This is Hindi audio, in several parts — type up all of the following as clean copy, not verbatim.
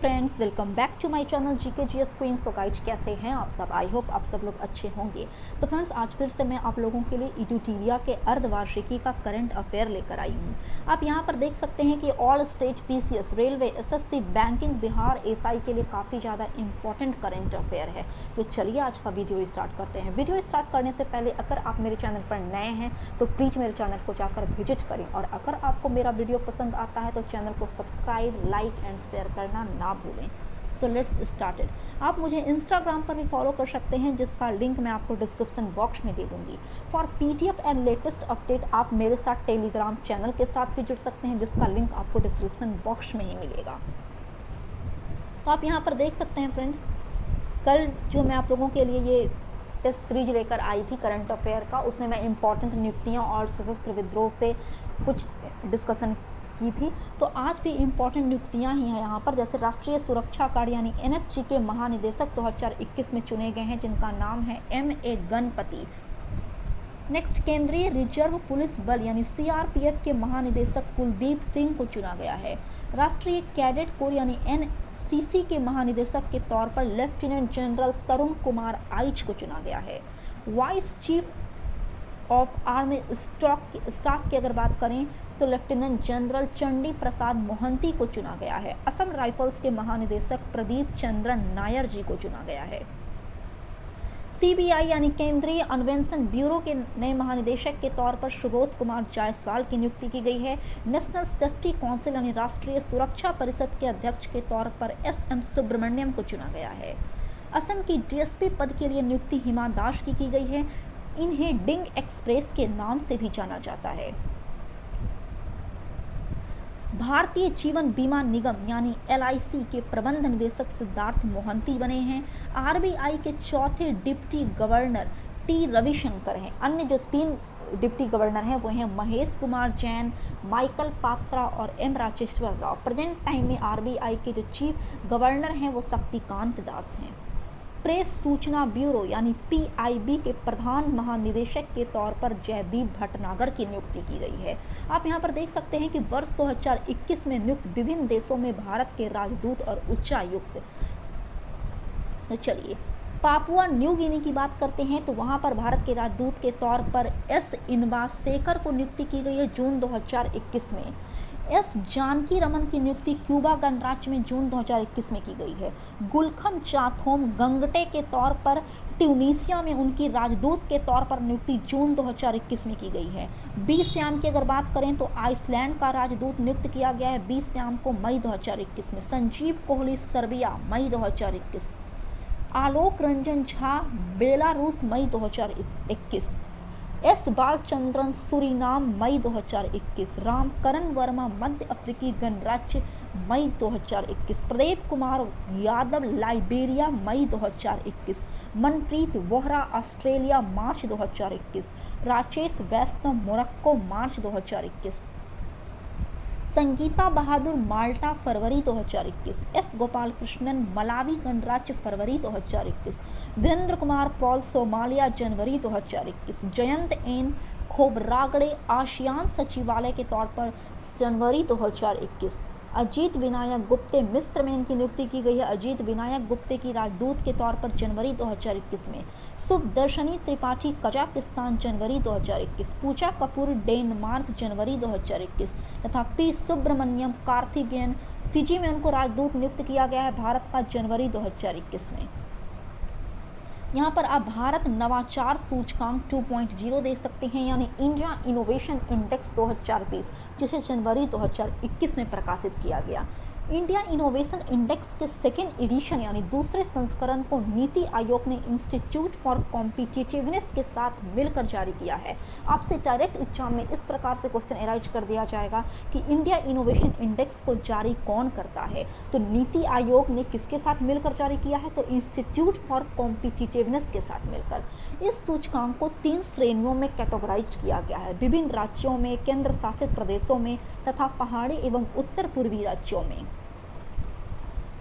Friends, welcome back to my channel GK GS Queen. So guys, कैसे हैं आप सब? आई होप आप सब लोग अच्छे होंगे। तो फ्रेंड्स, आज फिर से मैं आप लोगों के लिए इडुटीरिया के अर्धवार्षिकी का करंट अफेयर लेकर आई हूँ। आप यहाँ पर देख सकते हैं कि all state PCS, railway, SSC, banking, Bihar, SI के लिए काफ़ी ज़्यादा इंपॉर्टेंट करंट अफेयर है। तो चलिए आज का वीडियो स्टार्ट करते हैं। वीडियो स्टार्ट करने से पहले अगर आप मेरे चैनल पर नए हैं तो प्लीज़ मेरे चैनल को जाकर विजिट करें, और अगर आपको मेरा वीडियो पसंद आता है तो चैनल को सब्सक्राइब, लाइक एंड शेयर करना ना भूलें। So let's started. आप मुझे इंस्टाग्राम पर भी फॉलो कर सकते हैं, जिसका लिंक मैं आपको डिस्क्रिप्शन बॉक्स में दे दूंगी। For PDF and latest update आप मेरे साथ टेलीग्राम चैनल के साथ भी जुड़ सकते हैं, जिसका लिंक आपको डिस्क्रिप्शन बॉक्स में ही मिलेगा। तो आप यहाँ पर देख सकते हैं फ्रेंड, कल जो मैं आप लोगों के लिए ये टेस्ट सीरीज लेकर आई थी करंट अफेयर का, उसमें मैं इंपॉर्टेंट नियुक्तियाँ और सशस्त्र विद्रोह से कुछ डिस्कशन की थी। तो आज भी इम्पॉर्टेंट नियुक्तियां ही हैं यहाँ पर। जैसे राष्ट्रीय सुरक्षा कार्ड यानी एनएसजी के महानिदेशक 2021 में चुने गए हैं, जिनका नाम है एमए गणपति। नेक्स्ट, केंद्रीय रिजर्व पुलिस बल यानी सीआरपीएफ के महानिदेशक कुलदीप सिंह को चुना गया है। राष्ट्रीय कैडेट कोर यानी एनसीसी के महानिदेशक के तौर पर लेफ्टिनेंट जनरल तरुण कुमार आइच को चुना गया है। Vice chief of army staff की अगर बात करें तो लेफ्टिनेंट जनरल चंडी प्रसाद मोहंती को चुना गया है। असम राइफल्स के महानिदेशक प्रदीप चंद्रन नायर जी को चुना गया है। सीबीआई यानी केंद्रीय अन्वेषण ब्यूरो के नए महानिदेशक के तौर पर सुबोध कुमार जायसवाल की नियुक्ति की गई है। नेशनल सेफ्टी काउंसिल यानी राष्ट्रीय सुरक्षा परिषद के अध्यक्ष के तौर पर एसएम सुब्रमण्यम को चुना गया है। असम की डीएसपी पद के लिए नियुक्ति हिमा दास की गई है। इन्हें डिंग एक्सप्रेस के नाम से भी जाना जाता है। भारतीय जीवन बीमा निगम यानी एलआईसी के प्रबंध निदेशक सिद्धार्थ मोहंती बने हैं। आरबीआई के चौथे डिप्टी गवर्नर टी रविशंकर हैं। अन्य जो 3 डिप्टी गवर्नर हैं वो हैं महेश कुमार जैन, माइकल पात्रा और M Rajeshwar Rao. Present time में आरबीआई के जो चीफ गवर्नर हैं वो शक्तिकांत दास हैं। प्रेस सूचना ब्यूरो यानी पीआईबी के प्रधान महानिदेशक के तौर पर जयदीप भटनागर की नियुक्ति की गई है। आप यहां पर देख सकते हैं कि वर्ष 2021 में नियुक्त विभिन्न देशों में भारत के राजदूत और उच्चायुक्त। तो चलिए पापुआ न्यू गिनी की बात करते हैं। तो वहां पर भारत के राजदूत के तौर पर एस इनवास शेखर को नियुक्ति की गई है जून 2021 में। एस जानकी रमन की नियुक्ति क्यूबा गणराज्य में जून 2021 में की गई है। गुलखम चाथोम गंगटे के तौर पर ट्यूनीसिया में उनकी राजदूत के तौर पर नियुक्ति जून 2021 में की गई है। बी श्याम की अगर बात करें तो आइसलैंड का राजदूत नियुक्त किया गया है बी श्याम को मई 2021 में। संजीव कोहली सर्बिया मई 2021। आलोक रंजन झा बेलारूस मई 2021। एस बालचंद्रन सूरीनाम मई 2021। रामकरण वर्मा मध्य अफ्रीकी गणराज्य मई 2021। प्रदीप कुमार यादव लाइबेरिया मई 2021। मनप्रीत वोहरा ऑस्ट्रेलिया मार्च 2021। राजेश वैष्णव मोरक्को मार्च 2021। संगीता बहादुर माल्टा फरवरी 2021। एस गोपाल कृष्णन मलावी गणराज्य फरवरी 2021। वीरेंद्र कुमार पॉल सोमालिया जनवरी 2021। जयंत एन खोबरागड़े आसियान सचिवालय के तौर पर जनवरी 2021। अजीत विनायक गुप्ते मिस्र में इनकी नियुक्ति की गई है। अजीत विनायक गुप्ते की राजदूत के तौर पर जनवरी 2021 में। सुखदर्शनी त्रिपाठी कजाकिस्तान जनवरी 2021। पूजा कपूर डेनमार्क जनवरी 2021 तथा पी सुब्रमण्यम कार्थिगेन फिजी में उनको राजदूत नियुक्त किया गया है भारत का जनवरी 2021 में। यहाँ पर आप भारत नवाचार सूचकांक 2.0 देख सकते हैं, यानी इंडिया इनोवेशन इंडेक्स 2020, जिसे जनवरी 2021 में प्रकाशित किया गया। इंडिया इनोवेशन इंडेक्स के सेकेंड एडिशन यानी दूसरे संस्करण को नीति आयोग ने इंस्टीट्यूट फॉर कॉम्पिटिटिवनेस के साथ मिलकर जारी किया है। आपसे डायरेक्ट एग्जाम में इस प्रकार से क्वेश्चन एराइज कर दिया जाएगा कि इंडिया इनोवेशन इंडेक्स को जारी कौन करता है। तो नीति आयोग ने किसके साथ मिलकर जारी किया है? तो इंस्टीट्यूट फॉर कॉम्पिटिटिवनेस के साथ मिलकर। इस सूचकांक को 3 श्रेणियों में कैटेगराइज किया गया है, विभिन्न राज्यों में, केंद्र शासित प्रदेशों में तथा पहाड़ी एवं उत्तर पूर्वी राज्यों में।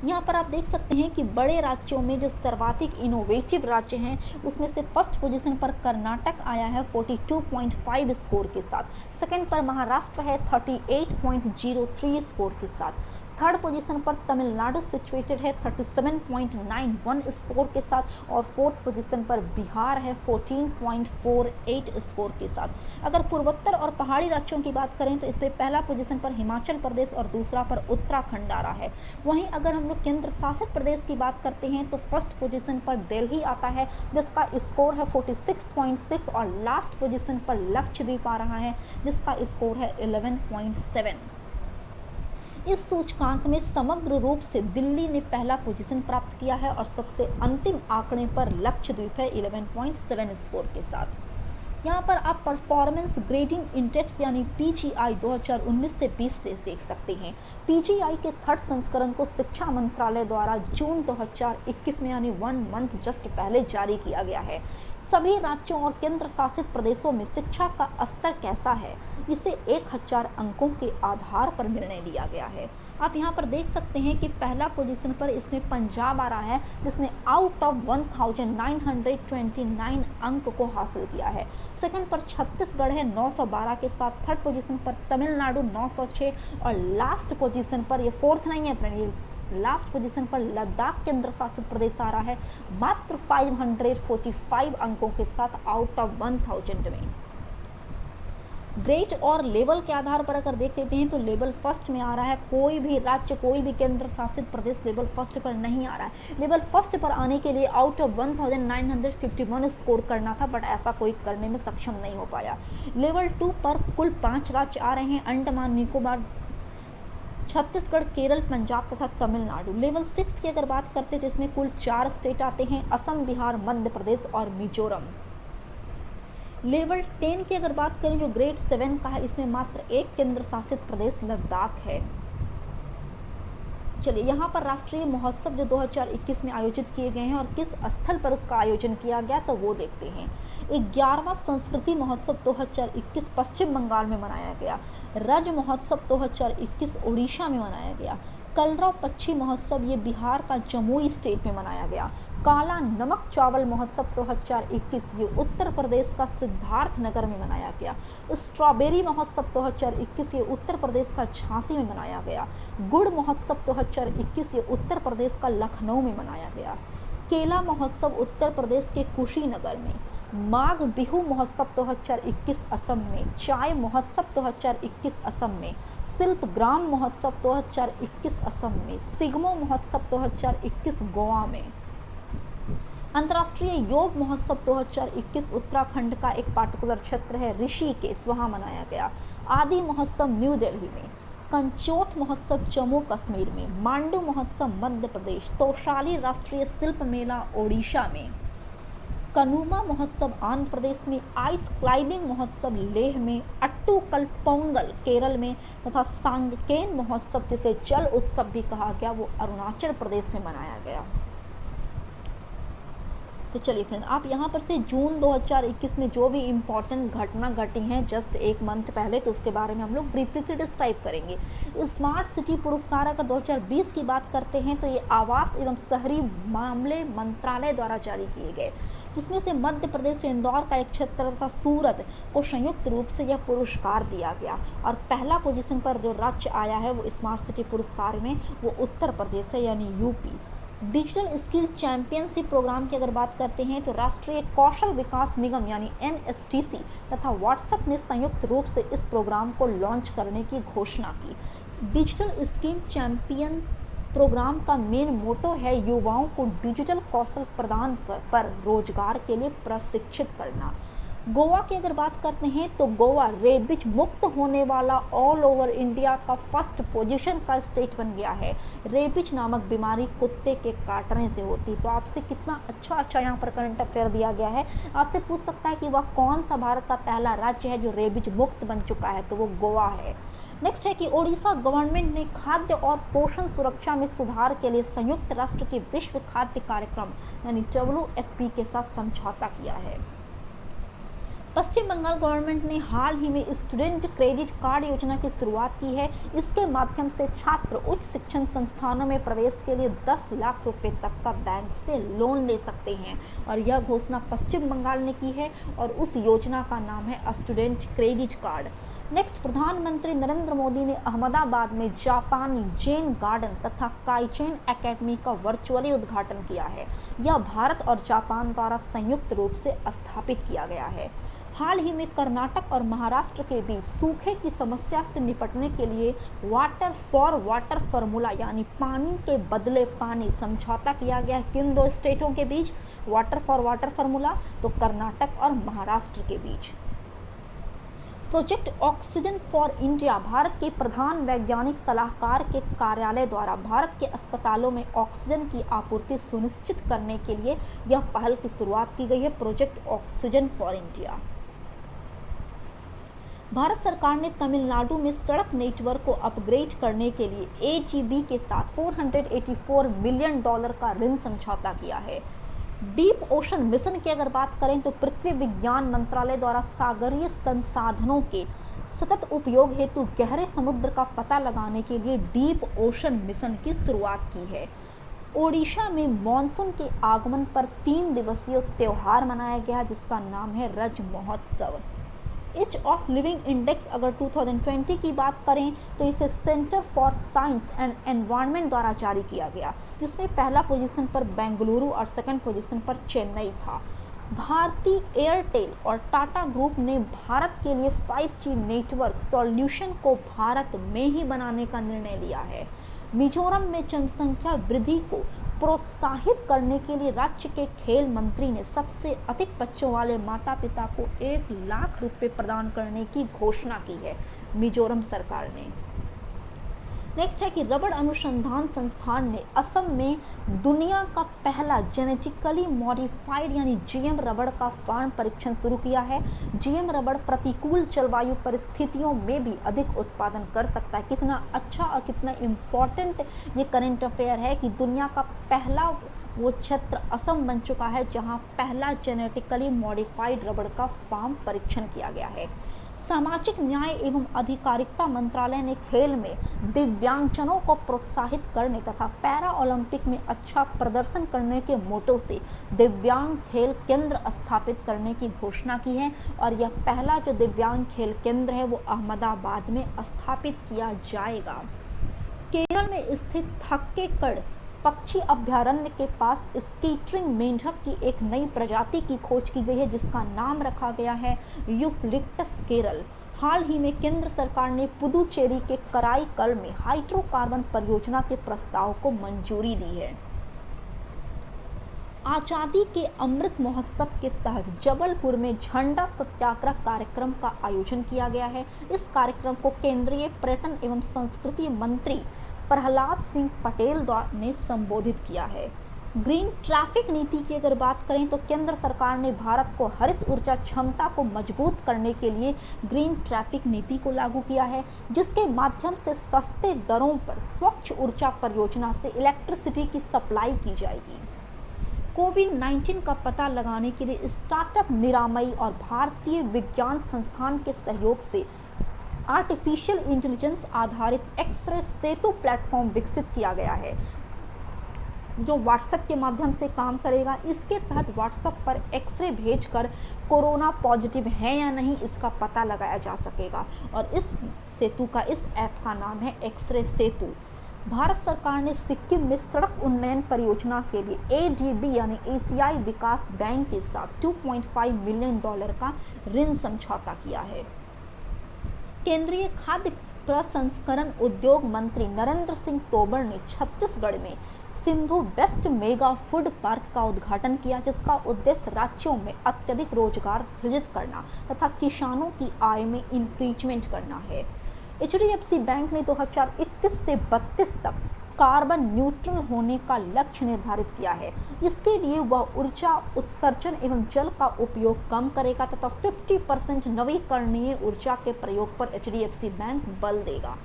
यहाँ पर आप देख सकते हैं कि बड़े राज्यों में जो सर्वाधिक इनोवेटिव राज्य हैं उसमें से फर्स्ट पोजीशन पर कर्नाटक आया है 42.5 स्कोर के साथ। सेकंड पर महाराष्ट्र है 38.03 स्कोर के साथ। थर्ड पोजीशन पर तमिलनाडु सिचुएटेड है 37.91 स्कोर के साथ और फोर्थ पोजीशन पर बिहार है 14.48 स्कोर के साथ। अगर पूर्वोत्तर और पहाड़ी राज्यों की बात करें तो इस पे पहला पोजीशन पर हिमाचल प्रदेश और दूसरा पर उत्तराखंड आ रहा है। वहीं अगर हम लोग केंद्र शासित प्रदेश की बात करते हैं तो फर्स्ट पोजीशन पर दिल्ली आता है जिसका स्कोर है 46.6 और लास्ट पोजीशन पर लक्षद्वीप आ रहा है जिसका स्कोर है 11.7। इस सूचकांक में समग्र रूप से दिल्ली ने पहला पोजीशन प्राप्त किया है और सबसे अंतिम आंकड़े पर लक्षद्वीप है 11.7 स्कोर के साथ। यहाँ पर आप परफॉर्मेंस ग्रेडिंग इंडेक्स यानी पीजीआई 2019 से 20 से देख सकते हैं। पीजीआई के थर्ड संस्करण को शिक्षा मंत्रालय द्वारा जून 2021 में यानी 1 मंथ जस्ट पहले जारी किया गया है। सभी राज्यों और केंद्र शासित प्रदेशों में शिक्षा का स्तर कैसा है इसे 1000 अंकों के आधार पर निर्णय लिया गया है। आप यहाँ पर देख सकते हैं कि पहला पोजीशन पर इसमें पंजाब आ रहा है जिसने आउट ऑफ 1929 अंक को हासिल किया है। सेकंड पर छत्तीसगढ़ है 912 के साथ। थर्ड पोजीशन पर तमिलनाडु 906 और लास्ट पोजीशन पर ये फोर्थ नहीं है फ्रेंड, लास्ट पोजीशन पर लद्दाख केंद्र शासित प्रदेश आ रहा है मात्र 545 अंकों के साथ आउट ऑफ 1000 में। ग्रेड और लेवल के आधार पर अगर देख लेते हैं तो लेवल फर्स्ट में आ रहा है। कोई भी राज्य कोई भी केंद्र शासित प्रदेश लेवल फर्स्ट पर नहीं आ रहा है। लेवल फर्स्ट पर आने के लिए आउट ऑफ 1951 स्कोर करना था बट ऐसा कोई करने में सक्षम नहीं हो पाया। लेवल 2 पर कुल 5 राज्य आ रहे हैं, अंडमान निकोबार, छत्तीसगढ़, केरल, पंजाब तथा तमिलनाडु। लेवल 6 की अगर बात करते हैं तो इसमें कुल 4 स्टेट आते हैं, असम, बिहार, मध्य प्रदेश और मिजोरम। लेवल 10 की अगर बात करें जो ग्रेड 7 का है इसमें मात्र एक केंद्र शासित प्रदेश लद्दाख है। चलिए यहाँ पर राष्ट्रीय महोत्सव जो 2021 में आयोजित किए गए हैं और किस स्थल पर उसका आयोजन किया गया तो वो देखते हैं। 11वां संस्कृति महोत्सव 2021 पश्चिम बंगाल में मनाया गया। रज महोत्सव 2021 उड़ीसा में मनाया गया। कलरव पक्षी महोत्सव ये बिहार का जमुई स्टेट में मनाया गया। काला नमक चावल महोत्सव 2021 ये उत्तर प्रदेश का सिद्धार्थ नगर में मनाया गया। स्ट्रॉबेरी महोत्सव 2021 ये उत्तर प्रदेश का झांसी में मनाया गया। गुड़ महोत्सव 2021 ये उत्तर प्रदेश का लखनऊ में मनाया गया। केला महोत्सव उत्तर प्रदेश के कुशीनगर में। माघ बिहू महोत्सव 2021 असम में। चाय महोत्सव 2021 असम में। शिल्प ग्राम महोत्सव 2021 असम में। सिग्मो महोत्सव 2021 गोवा में। अंतर्राष्ट्रीय योग महोत्सव 2021 उत्तराखंड का एक पार्टिकुलर क्षेत्र है ऋषिकेश, वहाँ मनाया गया। आदि महोत्सव न्यू दिल्ली में। कंचोथ महोत्सव जम्मू कश्मीर में। मांडू महोत्सव मध्य प्रदेश। तोशाली राष्ट्रीय शिल्प मेला ओडिशा में। कनुमा महोत्सव आंध्र प्रदेश में। आइस क्लाइंबिंग महोत्सव लेह में। अट्टूकल पोंगल केरल में तथा सांगकेन महोत्सव जिसे जल उत्सव भी कहा गया वो अरुणाचल प्रदेश में मनाया गया। तो चलिए फ्रेंड आप यहाँ पर से जून 2021 में जो भी इम्पोर्टेंट घटना घटी हैं जस्ट एक मंथ पहले तो उसके बारे में हम लोग ब्रीफली से डिस्क्राइब करेंगे। स्मार्ट सिटी पुरस्कार अगर 2020 की बात करते हैं तो ये आवास एवं शहरी मामले मंत्रालय द्वारा जारी किए गए, जिसमें से मध्य प्रदेश इंदौर का एक क्षेत्र तथा सूरत को संयुक्त रूप से यह पुरस्कार दिया गया। और पहला पोजीशन पर जो राज्य आया है वो स्मार्ट सिटी पुरस्कार में वो उत्तर प्रदेश है यानी UP. Digital skill championship programme की अगर बात करते हैं तो राष्ट्रीय कौशल विकास निगम यानी एनएसटीसी तथा व्हाट्सएप ने संयुक्त रूप से इस प्रोग्राम को लॉन्च करने की घोषणा की। डिजिटल स्किल चैंपियन प्रोग्राम का मेन मोटो है युवाओं को डिजिटल कौशल प्रदान पर रोजगार के लिए प्रशिक्षित करना। गोवा की अगर बात करते हैं तो गोवा रेबीज मुक्त होने वाला ऑल ओवर इंडिया का फर्स्ट पोजीशन का स्टेट बन गया है। रेबीज नामक बीमारी कुत्ते के काटने से होती। तो आपसे कितना अच्छा यहाँ पर करंट अफेयर दिया गया है। आपसे पूछ सकता है कि वह कौन सा भारत का पहला राज्य है जो रेबीज मुक्त बन चुका है, तो वो गोवा है। नेक्स्ट है कि ओडिशा गवर्नमेंट ने खाद्य और पोषण सुरक्षा में सुधार के लिए संयुक्त राष्ट्र के विश्व खाद्य कार्यक्रम यानी WFP के साथ समझौता किया है। पश्चिम बंगाल गवर्नमेंट ने हाल ही में स्टूडेंट क्रेडिट कार्ड योजना की शुरुआत की है। इसके माध्यम से छात्र उच्च शिक्षण संस्थानों में प्रवेश के लिए 10 लाख रुपए तक का बैंक से लोन ले सकते हैं और यह घोषणा पश्चिम बंगाल ने की है और उस योजना का नाम है स्टूडेंट क्रेडिट कार्ड। नेक्स्ट, प्रधानमंत्री नरेंद्र मोदी ने अहमदाबाद में जापानी जेन गार्डन तथा काइचेन एकेडमी का वर्चुअली उद्घाटन किया है। यह भारत और जापान द्वारा संयुक्त रूप से स्थापित किया गया है। हाल ही में कर्नाटक और महाराष्ट्र के बीच सूखे की समस्या से निपटने के लिए वाटर फॉर वाटर फार्मूला यानी पानी के बदले पानी समझौता किया गया है। किन दो स्टेटों के बीच? वाटर फॉर वाटर फार्मूला तो कर्नाटक और महाराष्ट्र के बीच। Project oxygen for India Bharat के प्रधान वैज्ञानिक सलाहकार के कार्यालय द्वारा भारत के अस्पतालों में ऑक्सीजन की आपूर्ति सुनिश्चित करने के लिए यह पहल की शुरुआत की गई है। Project oxygen for India. Bharat सरकार ने तमिलनाडु में सड़क नेटवर्क को अपग्रेड करने के लिए एटीबी के साथ $484 मिलियन का ऋण समझौता किया है। डीप ओशन मिशन की अगर बात करें तो पृथ्वी विज्ञान मंत्रालय द्वारा सागरीय संसाधनों के सतत उपयोग हेतु गहरे समुद्र का पता लगाने के लिए डीप ओशन मिशन की शुरुआत की है। ओडिशा में मॉनसून के आगमन पर 3 दिवसीय त्यौहार मनाया गया जिसका नाम है रज महोत्सव। एज ऑफ लिविंग इंडेक्स अगर 2020 की बात करें तो इसे centre for science and environment द्वारा जारी किया गया, जिसमें पहला पोजीशन पर बेंगलुरु और सेकंड पोजीशन पर चेन्नई था। भारती एयरटेल और टाटा ग्रुप ने भारत के लिए 5G नेटवर्क सॉल्यूशन को भारत में ही बनाने का निर्णय लिया है। मिजोरम में जनसंख्या वृद्धि को प्रोत्साहित करने के लिए राज्य के खेल मंत्री ने सबसे अधिक बच्चों वाले माता पिता को 1 लाख रुपए प्रदान करने की घोषणा की है मिजोरम सरकार ने। नेक्स्ट है कि रबड़ अनुसंधान संस्थान ने असम में दुनिया का पहला जेनेटिकली मॉडिफाइड यानी जीएम रबड़ का फार्म परीक्षण शुरू किया है। जीएम रबड़ प्रतिकूल जलवायु परिस्थितियों में भी अधिक उत्पादन कर सकता है। कितना अच्छा और कितना इम्पोर्टेंट ये करंट अफेयर है कि दुनिया का पहला वो क्षेत्र असम बन चुका है जहां पहला जेनेटिकली मॉडिफाइड रबड़ का फार्म परीक्षण किया गया है। सामाजिक न्याय एवं अधिकारिता मंत्रालय ने खेल में दिव्यांगजनों को प्रोत्साहित करने तथा पैरा ओलंपिक में अच्छा प्रदर्शन करने के मोटो से दिव्यांग खेल केंद्र स्थापित करने की घोषणा की है और यह पहला जो दिव्यांग खेल केंद्र है वो अहमदाबाद में स्थापित किया जाएगा। केरल में स्थित थक्केकड़ पक्षी अभ्यारण्य के पास स्कीटरिंग मेंढक की एक नई प्रजाति की खोज की गई है जिसका नाम रखा गया है यूफलिक्टस केरल। हाल ही में केंद्र सरकार ने पुदुचेरी के कराईकल में हाइड्रोकार्बन परियोजना के प्रस्ताव को मंजूरी दी है। आज़ादी के अमृत महोत्सव के तहत जबलपुर में झंडा सत्याग्रह कार्यक्रम का आयोजन किया गया है। इस कार्यक्रम को केंद्रीय पर्यटन एवं संस्कृति मंत्री प्रहलाद सिंह पटेल ने संबोधित किया है। ग्रीन ट्रैफिक नीति की अगर बात करें तो केंद्र सरकार ने भारत को हरित ऊर्जा क्षमता को मजबूत करने के लिए ग्रीन ट्रैफिक नीति को लागू किया है, जिसके माध्यम से सस्ते दरों पर स्वच्छ ऊर्जा परियोजना से इलेक्ट्रिसिटी की सप्लाई की जाएगी। कोविड-19 का पता लगाने के लिए स्टार्टअप निरामयी और भारतीय विज्ञान संस्थान के सहयोग से आर्टिफिशियल इंटेलिजेंस आधारित एक्सरे सेतु प्लेटफॉर्म विकसित किया गया है जो व्हाट्सएप के माध्यम से काम करेगा। इसके तहत व्हाट्सएप पर एक्सरे भेजकर कोरोना पॉजिटिव है या नहीं इसका पता लगाया जा सकेगा और इस सेतु का इस ऐप का नाम है एक्सरे सेतु। भारत सरकार ने सिक्किम में सड़क उन्नयन परियोजना के लिए एडीबी यानी एशियाई विकास बैंक के साथ $2.5 मिलियन का ऋण समझौता किया है। केंद्रीय खाद्य प्रसंस्करण उद्योग मंत्री नरेंद्र सिंह तोमर ने छत्तीसगढ़ में Sindhu best mega food park का उद्घाटन किया, जिसका उद्देश्य राज्यों में अत्यधिक रोजगार सृजित करना तथा किसानों की आय में इंक्रीजमेंट करना है। एचडीएफसी बैंक ने 2021 से 32 तक कार्बन न्यूट्रल होने का लक्ष्य निर्धारित किया है। इसके लिए वह ऊर्जा उत्सर्जन एवं जल का उपयोग कम करेगा तथा 50% नवीकरणीय ऊर्जा के प्रयोग पर एचडीएफसी बैंक बल देगा।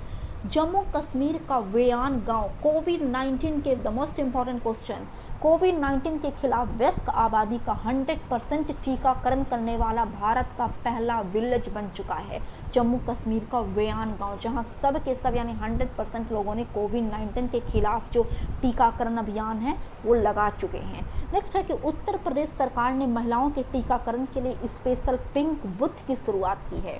जम्मू कश्मीर का वेयान गांव कोविड-19 के द मोस्ट इंपॉर्टेंट क्वेश्चन, कोविड-19 के खिलाफ वयस्क आबादी का 100% टीकाकरण करने वाला भारत का पहला विलेज बन चुका है जम्मू कश्मीर का वेयान गांव, जहां सब के सब यानी 100% लोगों ने कोविड-19 के खिलाफ जो टीकाकरण अभियान है वो लगा चुके हैं। नेक्स्ट है कि उत्तर प्रदेश सरकार ने महिलाओं के टीकाकरण के लिए स्पेशल पिंक बूथ की शुरुआत की है।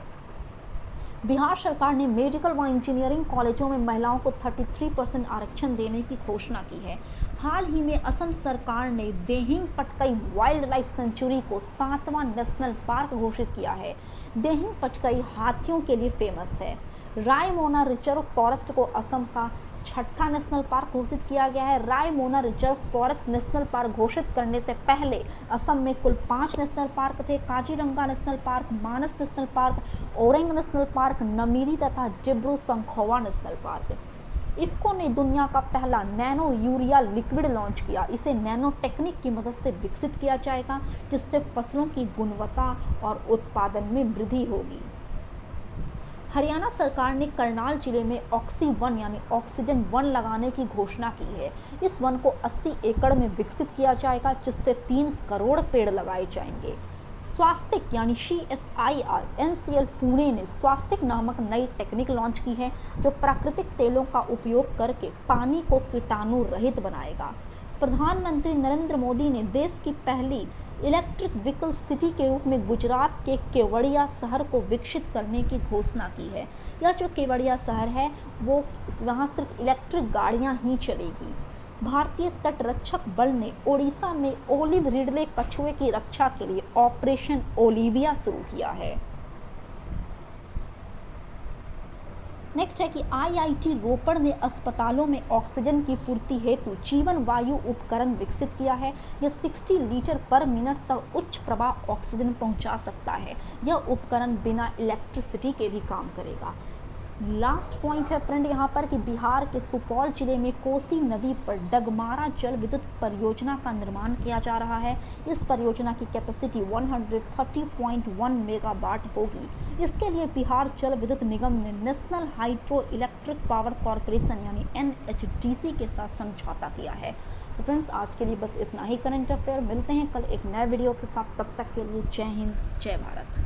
बिहार सरकार ने मेडिकल व इंजीनियरिंग कॉलेजों में महिलाओं को 33% आरक्षण देने की घोषणा की है। हाल ही में असम सरकार ने Dehing Patkai wild life sanctuary को 7वां नेशनल पार्क घोषित किया है। देहिंग पटकई हाथियों के लिए फेमस है। रायमोना रिजर्व फॉरेस्ट को असम का 6ठा नेशनल पार्क घोषित किया गया है। Raimona reserve forest national park घोषित करने से पहले असम में कुल 5 नेशनल पार्क थे। Kaziranga national park, Manas national park, Orang national park, Nameri तथा डिब्रू संखोवा नेशनल पार्क। इफ्को ने दुनिया का पहला नैनो यूरिया लिक्विड लॉन्च किया। इसे नैनो टेक्निक की मदद से विकसित किया जाएगा, जिससे फसलों की गुणवत्ता और उत्पादन में वृद्धि होगी। हरियाणा सरकार ने करनाल जिले में ऑक्सी-1 यानी ऑक्सीजन 1 लगाने की घोषणा की है। इस वन को 80 एकड़ में विकसित किया जाएगा, जिससे 3 करोड़ पेड़ लगाए जाएंगे। स्वास्तिक यानी CSIR NCL पुणे ने स्वास्तिक नामक नई टेक्निक लॉन्च की है, जो प्राकृतिक तेलों का उपयोग करके पानी को कीटाणु रहित बनाएगा। प्रधानमंत्री नरेंद्र मोदी ने देश की पहली इलेक्ट्रिक व्हीकल सिटी के रूप में गुजरात के केवड़िया शहर को विकसित करने की घोषणा की है। यह जो केवड़िया शहर है वो वहाँ सिर्फ इलेक्ट्रिक गाड़ियाँ ही चलेगी। भारतीय तटरक्षक बल ने ओडिशा में ओलिव रिडले कछुए की रक्षा के लिए ऑपरेशन ओलिविया शुरू किया है। नेक्स्ट है कि IIT रोपड़ ने अस्पतालों में ऑक्सीजन की पूर्ति हेतु जीवन वायु उपकरण विकसित किया है। यह 60 लीटर पर मिनट तक उच्च प्रवाह ऑक्सीजन पहुंचा सकता है। यह उपकरण बिना इलेक्ट्रिसिटी के भी काम करेगा। लास्ट पॉइंट है फ्रेंड यहाँ पर कि बिहार के सुपौल जिले में कोसी नदी पर डगमारा जल विद्युत परियोजना का निर्माण किया जा रहा है। इस परियोजना की कैपेसिटी 130.1 मेगावाट होगी। इसके लिए बिहार जल विद्युत निगम ने national hydro electric power corporation यानी NHDC के साथ समझौता किया है। तो फ्रेंड्स आज के लिए बस इतना ही करंट अफेयर। मिलते हैं कल एक नए वीडियो के साथ, तब तक के लिए जय हिंद जय भारत।